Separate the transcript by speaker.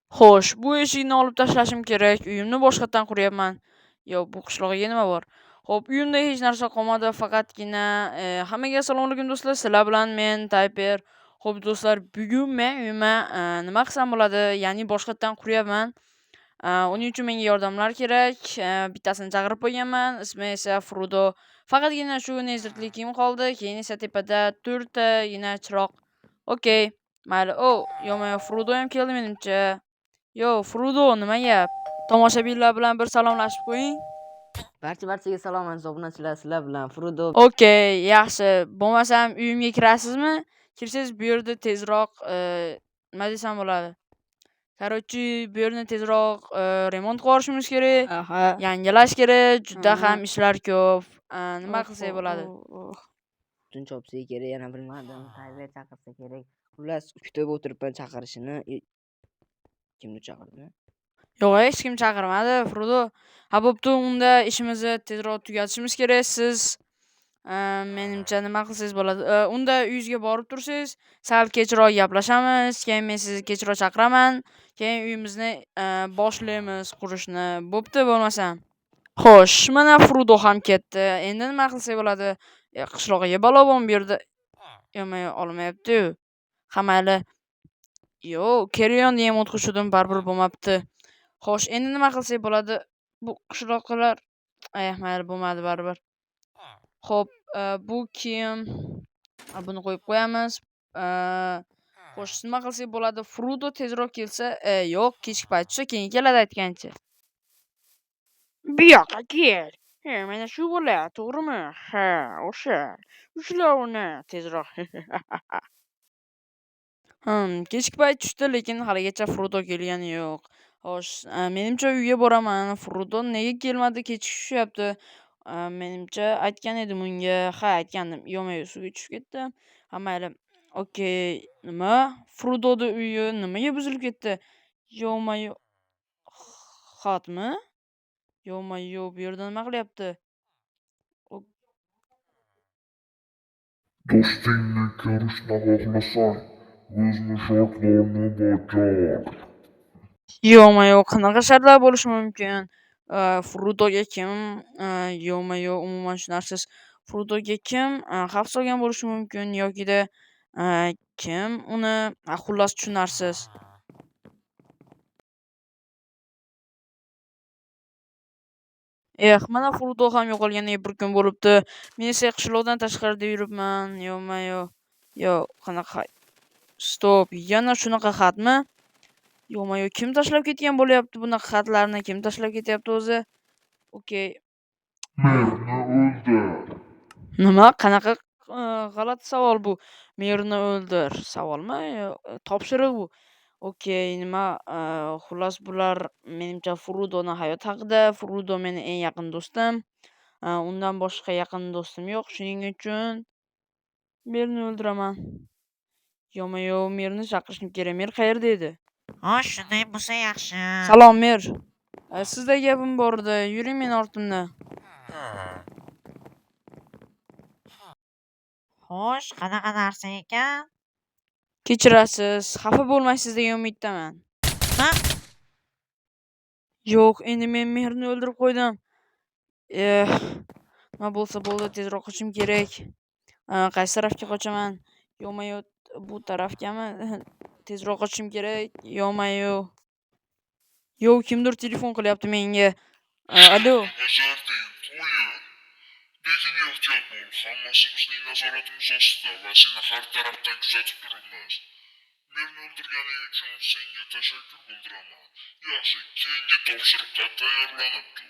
Speaker 1: Xo'sh, bu eshikni olib tashlashim kerak. Uyimni boshqatdan quryapman. Yo, bu qishloqqa nima bor? Xo'p, uyimda hech narsa qolmadi, faqatgina hammaga assalomu alaykum do'stlar. Sizlar bilan men Tayper. Xo'p do'stlar, bugun men uyimni nima qilsam bo'ladi? Ya'ni boshqatdan quryapman. Uning uchun menga yordamlar kerak. Bittasini chaqirib qo'yganman. Ismi esa Frudo. Faqatgina shu nezakligim qoldi. Keyin esa tepada 4 tagina chiroq. Okey. Mayli. Yo-moyo, Frudo ham keldi menimcha. Yo, Frudo, nima gap? Tomoshabinlar bilan bir salomlashib qo'ying.
Speaker 2: Barchaga salom aziz obunachilar, sizlar bilan Frudo.
Speaker 1: Okey, yaxshi. Bo'lmasam uyimga kirasizmi? Kirsangiz bu yerda tezroq nima desam bo'ladi? Короче, bu yerni tezroq remont qilib yuborishimiz kerak.
Speaker 2: Aha.
Speaker 1: Yangilash kerak. Juda ham ishlar ko'p. Nima qilsak bo'ladi?
Speaker 2: Tun chopsa kerak, yana bilmadim. Tayber chaqirsa kerak. Xullas, kutib o'tiribman chaqirishini. Kimni chaqirdi?
Speaker 1: Yo'q, hech kim chaqirmadi, Frudo. Bo'pti, unda ishimizni tezroq tugatishimiz kerak. Siz menimcha nima qilsangiz bo'ladi? Unda uyingizga borib tursangiz, sal kechroq gaplashamiz. Keyin men sizni kechroq chaqiraman. Keyin uyimizni boshlaymiz qurishni. Bo'pti, bo'lmasam. Xo'sh, mana Frudo ham ketdi. Endi nima qilsak bo'ladi? Qishloqqa balo bormi bu yerda? Yo'q, olmayapti-yu. Ha, mayli. Yo'q, Kerion degan o'tqishdim, baribir bo'lmabdi. Xo'sh, endi nima qilsak bo'ladi? Bu qishloqlar mayli, bo'lmadi baribir. Xo'p, bu kim? Buni qo'yib qo'yamiz. Xo'sh, nima qilsak bo'ladi? Frudo tezroq kelsa, yo'q, kechki payt tushsa keyin keladi aytgancha. Bu yoqqa kel. Mana shu bola, to'g'rimi? Ha, o'sha. Ushla uni tezroq. Kechki payt tushdi, lekin haligacha Frudo kelgani yo'q. Xo'sh, menimcha uyga boraman. Frudo nega kelmadi? Kechikishyapti. Menimcha aytgan edim unga. Ha, aytgandim. Yo-moyo, suvga tushib ketdi. Ha, mayli. Okey. Nima? Frudoni uyi nimaga buzilib ketdi? Yo-moyo. Xatmi? Yo-moyo, bu yerda nima qilyapti?
Speaker 3: Do'stingni ko'rishni xohlasang, o'zni shartlarni bajar.
Speaker 1: Yo-moyo, qanaqa shartlar bo'lishi mumkin? Frudoga kim, yo-moyo, umuman tushunarsiz. Frudoga kim xavf solgan bo'lishi mumkin yokida kim uni, xullas tushunarsiz. Mana Frudo ham yo'qolganiga bir kun bo'libdi. Men esa qishloqdan tashqarida yuribman. Yo-moyo. Yo, qanaqa? Stop, yana shunaqa xatmi? Yo-moyo, kim tashlab ketgan bo'lyapti bunaqa xatlarni? Kim tashlab ketyapti o'zi? Okey.
Speaker 3: Merni o'ldir.
Speaker 1: Nima? Qanaqa g'alati savol bu? Merni o'ldir. Savolmi? Topshiriq bu. Okey, nima? Xullas, bular menimcha Frudoni hayoti haqida. Frudo meni eng yaqin do'stim. Undan boshqa yaqin do'stim yo'q. Shuning uchun Merni o'ldiraman. Yo-moyo, Merni chaqirishim kerak. Mer qayerda edi?
Speaker 4: Shunday bo'lsa yaxshi.
Speaker 1: Salom, Mer. Sizda gapim bor edi. Yuring meni ortimdan.
Speaker 4: Xo'sh, qanaqa narsa ekan?
Speaker 1: Kechirasiz, xafa bo'lmaysiz degan umiddaman.
Speaker 4: Ha?
Speaker 1: Yo'q, endi men Merni o'ldirib qo'ydim. Nima bo'lsa bo'ldi, tezroq qochishim kerak. Qaysi tarafga qochaman? Yo-moyo, bu tarafgami? Tezroq qochishim kerak. Yo-moyo. Yo, kimdir telefon qilyapti menga. Alo.
Speaker 3: Bajarding, qo'yin. Lekin ehtiyot bo'l. Hammasi bizning nazoratimiz ostida va seni har tarafdan kuzatib turibmiz. Meni o'ldirganing uchun senga tashakkur bildiraman. Yaxshi, keyingi topshiriqqa tayyorlanib tur.